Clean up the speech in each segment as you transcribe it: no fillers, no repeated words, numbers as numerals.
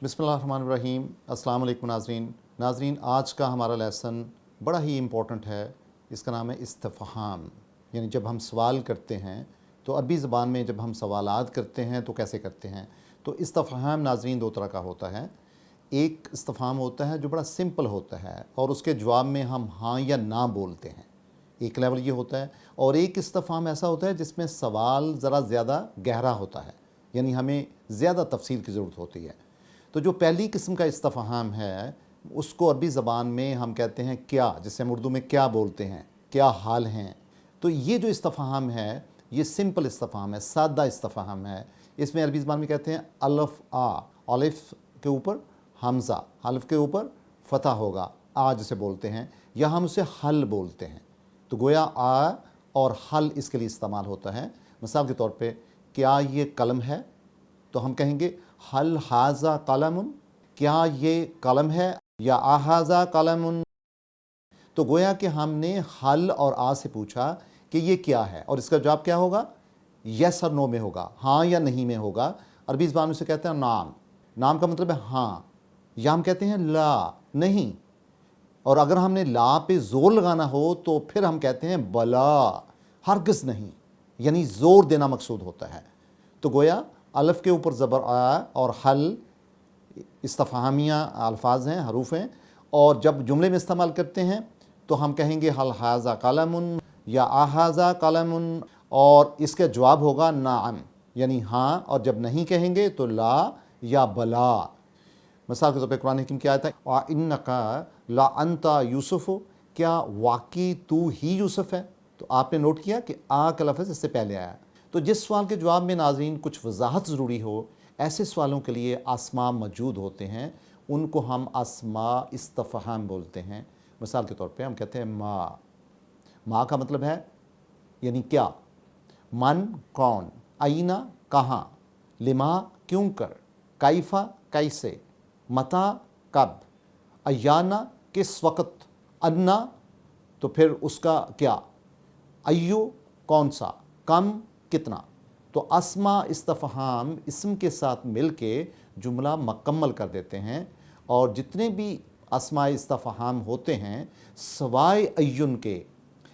बिस्मिल्लाहिर्रहमानिर्रहीम। अस्सलाम वालेकुम नाज़रीन, आज का हमारा लेसन बड़ा ही इम्पोर्टेंट है। इसका नाम है इस्तिफ़हाम। यानी जब हम सवाल करते हैं तो अरबी ज़बान में जब हम सवालात करते हैं तो कैसे करते हैं। तो इस्तिफ़हाम नाज़रीन दो तरह का होता है। एक इस्तिफ़हाम होता है जो बड़ा सिंपल होता है और उसके जवाब में हम हाँ या ना बोलते हैं, एक लेवल ये होता है। और एक इस्तिफ़हाम ऐसा होता है जिसमें सवाल ज़रा ज़्यादा गहरा होता है, यानी हमें ज़्यादा तफसील की ज़रूरत होती है। तो जो पहली किस्म का इस्तिफ़हाम है उसको अरबी ज़बान में हम कहते हैं क्या, जिसे हम उर्दू में क्या बोलते हैं, क्या हाल हैं। तो ये जो इस्तिफ़हाम है ये सिंपल इस्तिफ़हाम है, सादा इस्तिफ़हाम है। इसमें अरबी ज़बान में कहते हैं अलिफ आ, अलिफ के ऊपर हमज़ा, अलिफ के ऊपर फ़तह होगा, आ जिसे बोलते हैं, या हम उसे हल बोलते हैं। तो गोया आ और हल इसके लिए इस्तेमाल होता है। मिसाल के तौर पे क्या ये कलम है, तो हम कहेंगे हल हाज़ा कलमुन, क्या ये कलम है, या आहाज़ा कलमुन। तो गोया कि हमने हल और आ से पूछा कि ये क्या है और इसका जवाब क्या होगा, यस और नो में होगा, हाँ या नहीं में होगा। अरबी ज़बान में से कहते हैं नाम, नाम का मतलब है हाँ, या हम कहते हैं ला, नहीं। और अगर हमने ला पे ज़ोर लगाना हो तो फिर हम कहते हैं बला, हरगिज़ नहीं, यानी ज़ोर देना मकसूद होता है। तो गोया अलिफ के ऊपर ज़बर आ और हल इस्तिफ़हामिया अल्फाज हैं, हरूफ हैं, और जब जुमले में इस्तेमाल करते हैं तो हम कहेंगे हल हाज़ा कलमुन या आहाज़ा कलमुन, और इसका जवाब होगा नाम, यानी हाँ, और जब नहीं कहेंगे तो ला या बला। मिसाल के तौर पर कुरान हकीम की आयत है वा इन्नका ला अंता यूसुफ, क्या वाकई तू ही यूसुफ है। तो आपने नोट किया कि आ का लफ्ज़ इससे पहले आया। तो जिस सवाल के जवाब में नाज़रीन कुछ वजाहत ज़रूरी हो, ऐसे सवालों के लिए आसमा मौजूद होते हैं, उनको हम आसमा इस्तिफ़हाम बोलते हैं। मिसाल के तौर पे हम कहते हैं माँ, माँ का मतलब है यानी क्या, मन कौन, आईना कहाँ, लिमा क्यों कर, कैफ़ा कैसे, मता कब, अयाना किस वक़्त, अन्ना तो फिर उसका क्या, अय्यु कौन सा, कम कितना। तो अस्मा इस्तिफ़हाम इसम के साथ मिल के जुमला मुकम्मल कर देते हैं। और जितने भी अस्मा इस्तिफ़हाम होते हैं सवाए अय्युन के,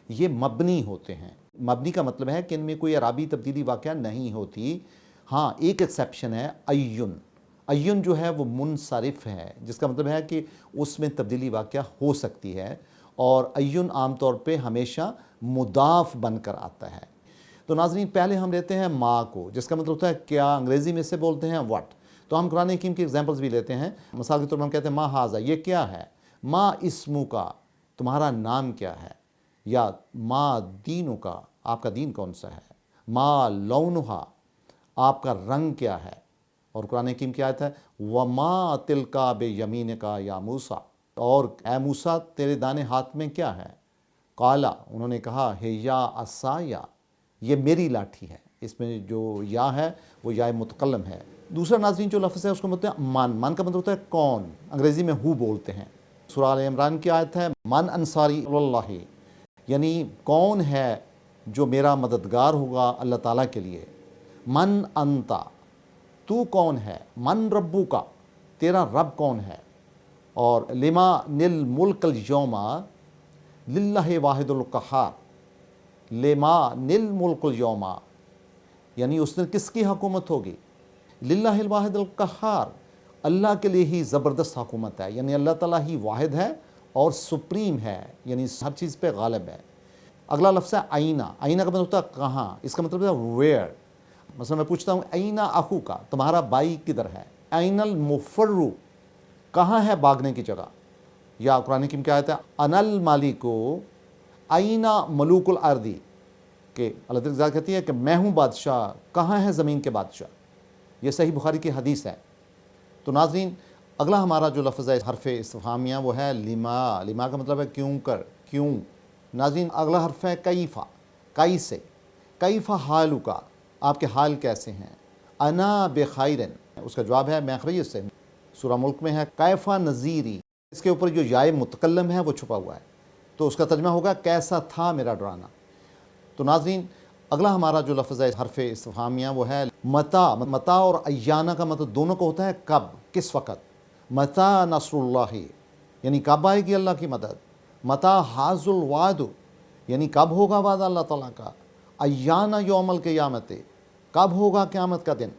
ये मबनी होते हैं। मबनी का मतलब है कि इनमें कोई अराबी तब्दीली वाक़या नहीं होती। हाँ, एक एक्सेप्शन है अय्युन। अय्युन जो है वो मुनसरिफ़ है, जिसका मतलब है कि उसमें तब्दीली वाक़या हो सकती है, और अय्युन आम तौर पे हमेशा मुदाफ़ बनकर आता है। तो नाज़रीन पहले हम लेते हैं माँ को, जिसका मतलब होता है क्या, अंग्रेज़ी में से बोलते हैं व्हाट। तो हम कुरान हकीम की एग्जांपल्स भी लेते हैं। मिसाल के तौर पर हम कहते हैं माँ हाज़ा, ये क्या है, माँ इस्मु का, तुम्हारा नाम क्या है, या माँ दीनु का, आपका दीन कौन सा है, माँ लौनुहा, आपका रंग क्या है। और कुरान हकीम की आयत है वमा तिलका बे यमीन का या मूसा, और ए मूसा तेरे दाने हाथ में क्या है, काला, उन्होंने कहा है या असाया, ये मेरी लाठी है। इसमें जो या है वो या मुतकल्लम है। दूसरा नाज़रीन जो लफ्ज़ है उसको बोलते हैं मन, मन का मतलब होता है कौन, अंग्रेज़ी में हु बोलते हैं। सूरह आल इमरान की आयत है मन अंसारी इलल्लाहि, यानी कौन है जो मेरा मददगार होगा अल्लाह ताला के लिए। मन अंता, तू कौन है, मन रब्बू का, तेरा रब कौन है। और लिमा निल मुल्कल यौमा लिल्लाहि वाहिदुल क़हार, लिमा निल मुल्कुल यौमा, यानी उस दिन किसकी हुकूमत होगी, लिल्लाहिल वाहिदुल क़हार, अल्लाह के लिए ही ज़बरदस्त हुकूमत है, यानी अल्लाह ताला ही वाहिद है और सुप्रीम है, यानी हर चीज़ पे गालिब है। अगला लफ्ज़ है आईना, आईना का मतलब होता है कहाँ, इसका मतलब है वेयर। मतलब मैं पूछता हूँ आईना अखू का, तुम्हारा भाई किधर है, आइनल मुफर्रु, कहाँ है भागने की जगह। या कुरान हकीम क्या कहता है अनल मालिको आईना मलूकुल अर्दी, कि अल्लाह ताला कहती है कि मैं हूँ बादशाह, कहाँ है ज़मीन के बादशाह। ये सही बुखारी की हदीस है। तो नाज़रीन अगला हमारा जो लफ्ज़ है हरफ़ इस्तिफ़हामिया वो है लिमा, लिमा का मतलब है क्यों कर, क्यों। नाज़रीन अगला हरफ है कैफ़ा, कई से, कैफ़ा हालु का, आपके हाल कैसे हैं। अना बेखैरन, उसका जवाब है मैं खैरियत से हूँ। सूरह मुल्क में है कैफ़ा नज़ीरी, इसके ऊपर जो याए मुतकल्लम है वो छुपा हुआ है, तो उसका तर्जुमा होगा कैसा था मेरा डराना। तो नाज़रीन اگلا ہمارا جو لفظ ہے حرف استفہامیہ وہ ہے متا. متا اور ایانا کا مطلب دونوں کو ہوتا ہے کب، کس وقت. متا نصر اللہ یعنی کب آئے گی اللہ کی مدد. متا حاض الوعد یعنی کب ہوگا وعدہ اللہ تعالیٰ کا. ایانا یوم القیامت کب ہوگا قیامت کا دن.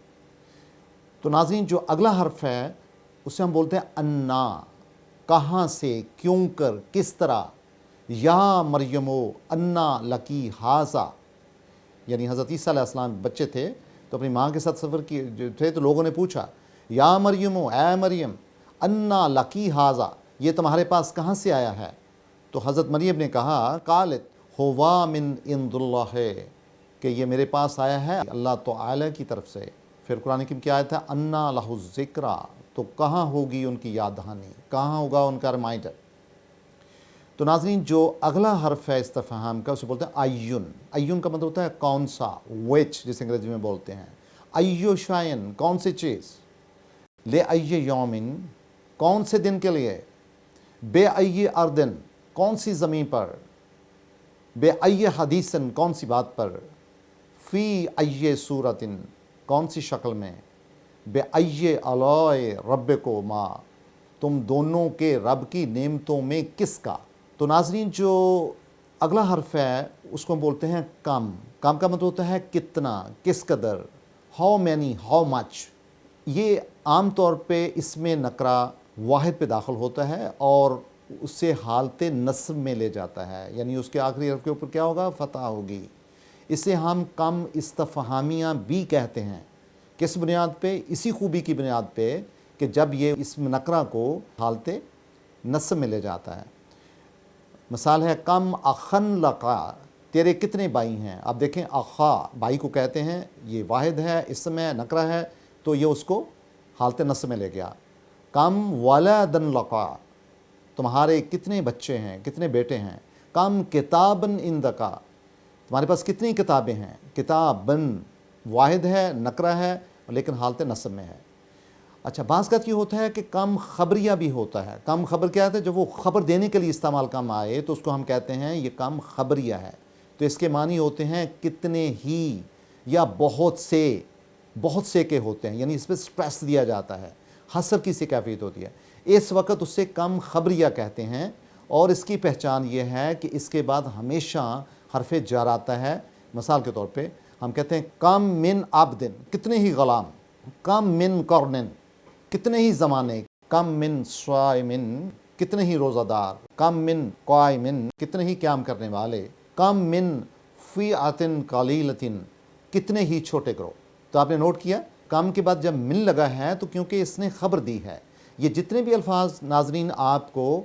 تو ناظرین جو اگلا حرف ہے اسے ہم بولتے ہیں انا، کہاں سے، کیوں کر، کس طرح. یا مریمو انا لکی حاذا یعنی حضرت عیسیٰ علیہ السلام بچے تھے تو اپنی ماں کے ساتھ سفر کیے جو تھے تو لوگوں نے پوچھا یا مریمو، اے مریم، انا لکی حاذا یہ تمہارے پاس کہاں سے آیا ہے. تو حضرت مریم نے کہا قالت ہوا من عند اللہ کہ یہ میرے پاس آیا ہے اللہ تعالی کی طرف سے. پھر قرآن کی کیا آیت ہے انا لہ الذکریٰ تو کہاں ہوگی ان کی یاد دہانی، کہاں ہوگا ان کا ریمائنڈر. تو ناظرین جو اگلا حرف ہے استفہام کا اسے بولتے ہیں ایون. ایون کا مطلب ہوتا ہے کون سا، وچ جسے انگریزی میں بولتے ہیں. ایو شائن کون سی چیز، لے ای یومن کون سے دن کے لیے، بے ای اردن کون سی زمین پر، بے ای حدیثن کون سی بات پر، فی ای صورتن کون سی شکل میں، بے ای آلاء ربکما تم دونوں کے رب کی نعمتوں میں کس کا. تو ناظرین جو اگلا حرف ہے اس کو ہم بولتے ہیں کم. کم کا مطلب ہوتا ہے کتنا، کس قدر، ہاؤ مینی، ہاؤ مچ. یہ عام طور پہ اس میں نکرہ واحد پہ داخل ہوتا ہے اور اسے حالت نصب میں لے جاتا ہے، یعنی اس کے آخری حرف کے اوپر کیا ہوگا، فتح ہوگی. اسے ہم کم استفہامیہ بھی کہتے ہیں. کس بنیاد پہ، اسی خوبی کی بنیاد پہ کہ جب یہ اسم نکرہ کو حالت نصب میں لے جاتا ہے. مثال ہے کم اخن لقا تیرے کتنے بھائی ہیں. آپ دیکھیں اخا بھائی کو کہتے ہیں، یہ واحد ہے، اسم ہے، نکرہ ہے تو یہ اس کو حالت نصب میں لے گیا. کم ولدن لقا تمہارے کتنے بچے ہیں، کتنے بیٹے ہیں. کم کتابن عندکا تمہارے پاس کتنی کتابیں ہیں. کتابن واحد ہے، نکرہ ہے لیکن حالت نصب میں ہے. اچھا بعض کا یہ ہوتا ہے کہ کم خبریہ بھی ہوتا ہے. کم خبر کیا ہے، جب وہ خبر دینے کے لیے استعمال کم آئے تو اس کو ہم کہتے ہیں یہ کم خبریہ ہے. تو اس کے معنی ہوتے ہیں کتنے ہی یا بہت سے کے ہوتے ہیں، یعنی اس پہ سٹریس دیا جاتا ہے، حصر کی سی کیفیت ہوتی ہے. اس وقت اسے کم خبریہ کہتے ہیں اور اس کی پہچان یہ ہے کہ اس کے بعد ہمیشہ حرف جر آتا ہے. مثال کے طور پہ ہم کہتے ہیں کم من عبدن کتنے ہی غلام، کم من قرنن کتنے ہی زمانے، کم من صائمن کتنے ہی روزہ دار، کم من قائمن کتنے ہی قیام کرنے والے، کم من فئۃ قلیلۃ کتنے ہی چھوٹے گروہ. تو آپ نے نوٹ کیا کم کے بعد جب من لگا ہے تو کیونکہ اس نے خبر دی ہے. یہ جتنے بھی الفاظ ناظرین آپ کو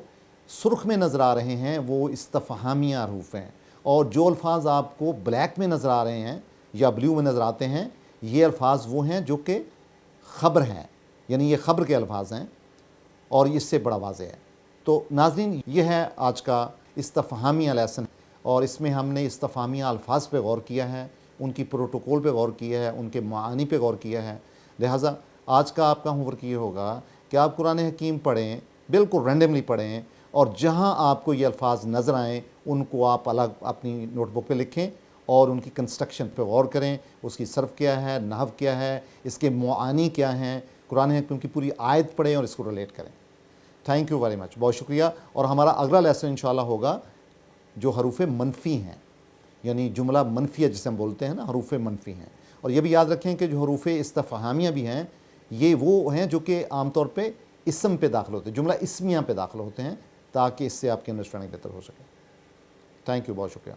سرخ میں نظر آ رہے ہیں وہ استفہامیہ حروف ہیں، اور جو الفاظ آپ کو بلیک میں نظر آ رہے ہیں یا بلیو میں نظر آتے ہیں یہ الفاظ وہ ہیں جو کہ خبر ہیں، یعنی یہ خبر کے الفاظ ہیں اور اس سے بڑا واضح ہے. تو ناظرین یہ ہے آج کا استفہامیہ لیسن، اور اس میں ہم نے استفہامیہ الفاظ پہ غور کیا ہے، ان کی پروٹوکول پہ غور کیا ہے، ان کے معانی پہ غور کیا ہے. لہٰذا آج کا آپ کا ہوم ورک یہ ہوگا کہ آپ قرآن حکیم پڑھیں، بالکل رینڈملی پڑھیں، اور جہاں آپ کو یہ الفاظ نظر آئیں ان کو آپ الگ اپنی نوٹ بک پہ لکھیں اور ان کی کنسٹرکشن پہ غور کریں. اس کی صرف کیا ہے، نحو کیا ہے، اس کے معانی کیا ہیں، قرآن حکیم کی پوری آیت پڑھیں اور اس کو ریلیٹ کریں. تھینک یو ویری مچ، بہت شکریہ. اور ہمارا اگلا لیسن انشاءاللہ ہوگا جو حروف منفی ہیں، یعنی جملہ منفیہ جسے ہم بولتے ہیں نا، حروف منفی ہیں. اور یہ بھی یاد رکھیں کہ جو حروف استفہامیہ بھی ہیں یہ وہ ہیں جو کہ عام طور پہ اسم پہ داخل ہوتے ہیں، جملہ اسمیہ پہ داخل ہوتے ہیں، تاکہ اس سے آپ کی انڈرسٹینڈنگ بہتر ہو سکے. تھینک یو، بہت شکریہ.